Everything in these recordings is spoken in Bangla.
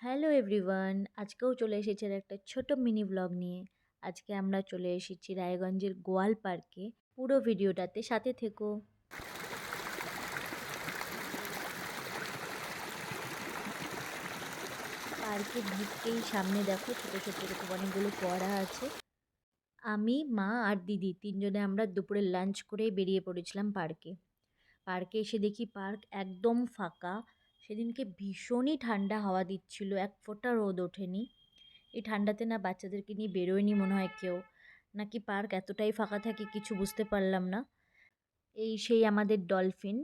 হ্যালো এভরিওয়ান, আজকেও চলে এসেছি আর একটা ছোট মিনি ব্লগ নিয়ে। আজকে আমরা চলে এসেছি রায়গঞ্জের গোয়াল পার্কে। পুরো ভিডিওটাতে সাথে থেকো। পার্কে ঢুকতেই সামনে দেখো ছোট ছোট এরকম অনেকগুলো ফোয়ারা আছে। আমি, মা আর দিদি তিনজনে আমরা দুপুরে লাঞ্চ করেই বেরিয়ে পড়েছিলাম পার্কে। পার্কে এসে দেখি পার্ক একদম ফাঁকা। সেদিনকে ভীষণই ঠান্ডা হাওয়া দিচ্ছিল, এক ফোঁটা রোদ ওঠেনি। এই ঠান্ডাতে না বাচ্চাদেরকে নিয়ে বেরোয়নি মনে হয় কেউ, নাকি পার্ক এতটাই ফাঁকা থাকে কিছু বুঝতে পারলাম না। এই সেই আমাদের ডলফিন।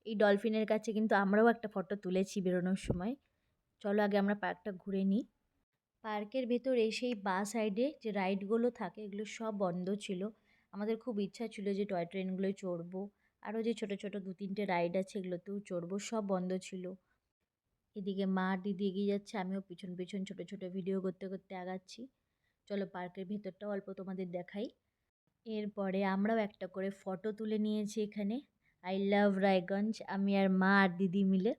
এই ডলফিনের কাছে কিন্তু আমরাও একটা ফটো তুলেছি বেরোনোর সময়। চলো আগে আমরা পার্কটা ঘুরে নিই। পার্কের ভেতর এসেই বাঁ সাইডে যে রাইডগুলো থাকে এগুলো সব বন্ধ ছিল। আমাদের খুব ইচ্ছা ছিল যে টয় ট্রেনগুলোয় চড়বো, আরও যে ছোট ছোট 2-3টে রাইড আছে এগুলোতেও চড়বো, সব বন্ধ ছিল। এদিকে মা আর দিদি এগিয়ে যাচ্ছে, আমিও পিছন পিছন ছোট ছোট ভিডিও করতে করতে আগাচ্ছি। চলো পার্কের ভেতরটাও অল্প তোমাদের দেখাই। এরপরে আমরাও একটা করে ফটো তুলে নিয়েছি এখানে। আই লাভ রায়গঞ্জ, আমি আর মা আর দিদি মিলে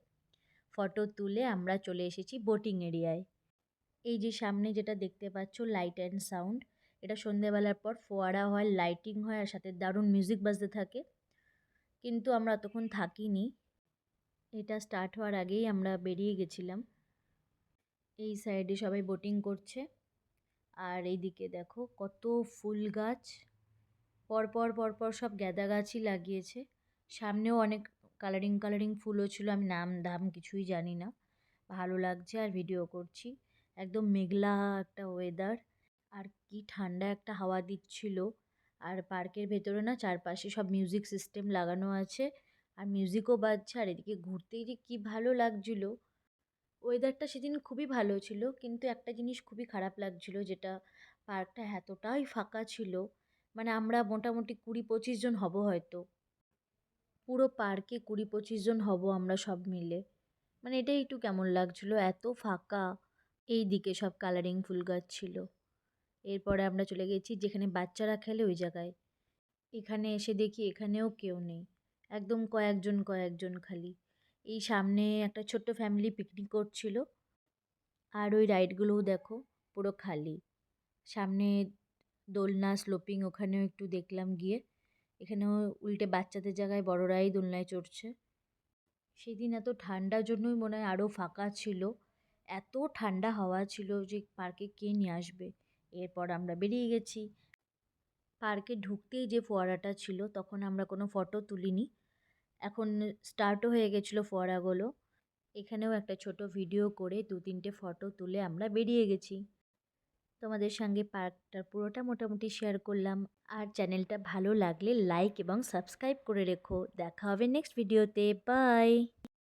ফটো তুলে আমরা চলে এসেছি বোটিং এরিয়ায়। এই যে সামনে যেটা দেখতে পাচ্ছ লাইট অ্যান্ড সাউন্ড, এটা সন্ধেবেলার পর ফোয়ারা হয়, লাইটিং হয় আর সাথে দারুণ মিউজিক বাজতে থাকে। কিন্তু আমরা তখন থাকিনি, এটা স্টার্ট হওয়ার আগেই আমরা বেরিয়ে গেছিলাম। এই সাইডে সবাই বোটিং করছে আর এইদিকে দেখো কত ফুল গাছ, পরপর পরপর সব গ্যাদা গাছই লাগিয়েছে। সামনেও অনেক কালারিং কালারিং ফুলও ছিল, আমি নাম দাম কিছুই জানি না। ভালো লাগছে আর ভিডিও করছি। একদম মেঘলা একটা ওয়েদার, আর কি ঠান্ডা একটা হাওয়া দিচ্ছিল। আর পার্কের ভেতরে না চারপাশে সব মিউজিক সিস্টেম লাগানো আছে, আর মিউজিকও বাজছে, আর এদিকে ঘুরতেই যে কী ভালো লাগছিল। ওয়েদারটা সেদিন খুবই ভালো ছিল, কিন্তু একটা জিনিস খুবই খারাপ লাগছিল, যেটা পার্কটা এতটাই ফাঁকা ছিল। মানে আমরা মোটামুটি 20-25 জন হব হয়তো, পুরো পার্কে 20-25 জন হব আমরা সব মিলে। মানে এটাই একটু কেমন লাগছিল, এত ফাঁকা। এই দিকে সব কালারিং ফুল গাছ ছিল। এরপরে আমরা চলে গেছি যেখানে বাচ্চারা খেলে ওই জায়গায়। এখানে এসে দেখি এখানেও কেউ নেই, একদম কয়েকজন কয়েকজন খালি। এই সামনে একটা ছোট্ট ফ্যামিলি পিকনিক করছিল। আর ওই রাইডগুলোও দেখো পুরো খালি। সামনে দোলনা স্লোপিং, ওখানেও একটু দেখলাম গিয়ে। এখানেও উল্টে বাচ্চাদের জায়গায় বড়রাই দোলনায় চড়ছে। সেদিন এত ঠান্ডার জন্যই মনে হয় আরও ফাঁকা ছিল, এত ঠান্ডা হাওয়া ছিল যে পার্কে কে নিয়ে আসবে। এরপর আমরা বেরিয়ে গেছি। পার্কে ঢুকতেই যে ফোয়ারাটা ছিল তখন আমরা কোনো ফটো তুলিনি, এখন স্টার্টও হয়ে গেছিলো ফোয়ারাগুলো। এখানেও একটা ছোট ভিডিও করে 2-3টে ফটো তুলে আমরা বেরিয়ে গেছি। তোমাদের সঙ্গে পার্কটার পুরোটা মোটামুটি শেয়ার করলাম। আর চ্যানেলটা ভালো লাগলে লাইক এবং সাবস্ক্রাইব করে রেখো। দেখা হবে নেক্সট ভিডিওতে। বাই।